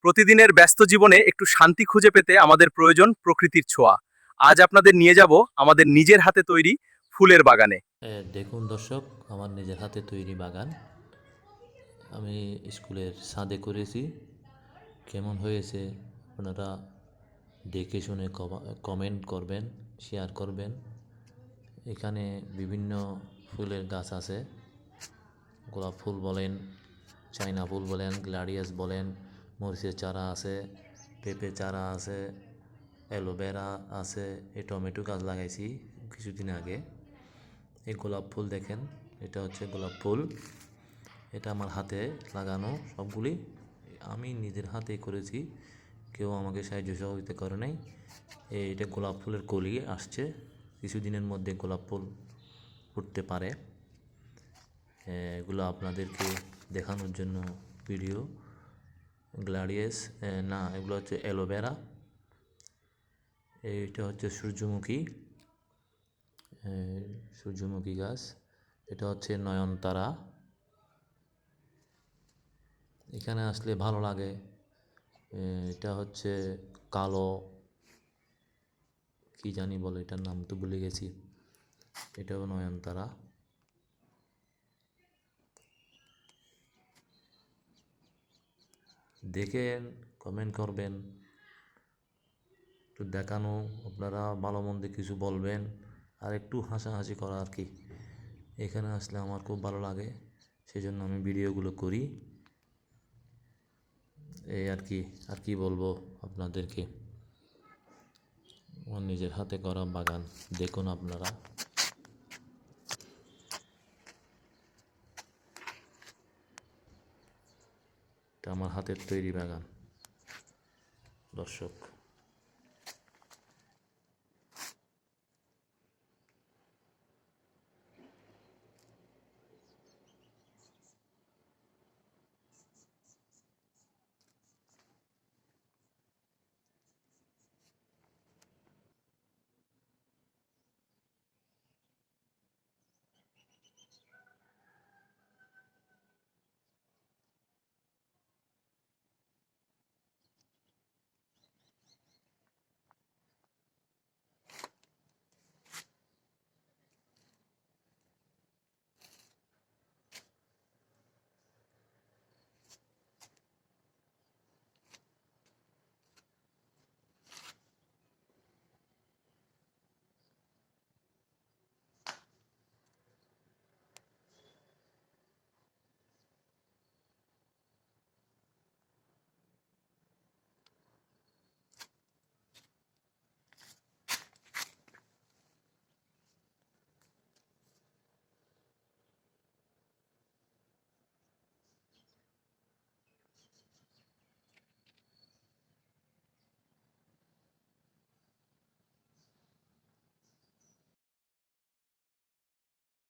প্রতিদিনের ব্যস্ত জীবনে একটু শান্তি খুঁজে পেতে আমাদের প্রয়োজন প্রকৃতির ছোঁয়া। আজ আপনাদের নিয়ে যাব আমাদের নিজের হাতে তৈরি ফুলের বাগানে। দেখুন দর্শক, আমার নিজের হাতে তৈরি বাগান আমি স্কুলের ছাদে করেছি। কেমন হয়েছে আপনারা দেখে শুনে কমেন্ট করবেন, শেয়ার করবেন। এখানে বিভিন্ন ফুলের গাছ আছে। গোলাপ ফুল বলেন, চাইনা ফুল বলেন, গ্লাডিয়াস বলেন, মরিচের চারা আছে, পেঁপে চারা আছে, অ্যালোভেরা আছে। এই টমেটো গাছ লাগাইছি কিছুদিন আগে। এই গোলাপ ফুল দেখেন, এটা হচ্ছে গোলাপ ফুল। এটা আমার হাতে লাগানো সবগুলি আমি নিজের হাতে করেছি, কেউ আমাকে সাহায্য সহযোগিতা করে নাই। এটা গোলাপ ফুলের কলি আসছে, কিছুদিনের মধ্যে গোলাপ ফুল ফুটতে পারে। এগুলো আপনাদেরকে দেখানোর জন্য ভিডিও। গ্লাডিয়াস না, এগুলো হচ্ছে অ্যালোভেরা। এইটা হচ্ছে সূর্যমুখী, সূর্যমুখী গাছ। এটা হচ্ছে নয়নতারা। এখানে আসলে ভালো লাগে। এটা হচ্ছে কালো, কি জানি বলে, এটার নাম তো ভুলে গেছি। এটাও নয়নতারা। দেখেন, কমেন্ট করবেন, একটু দেখানো, আপনারা ভালো মন্দ কিছু বলবেন, আর একটু হাসাহাসি করা আর কি। এখানে আসলে আমার খুব ভালো লাগে, সেই জন্য আমি ভিডিওগুলো করি। এই আর কি, আর কি বলবো আপনাদেরকে। আমার নিজের হাতে করা বাগান দেখুন আপনারা। এটা আমার হাতের তৈরি বাগান দর্শক।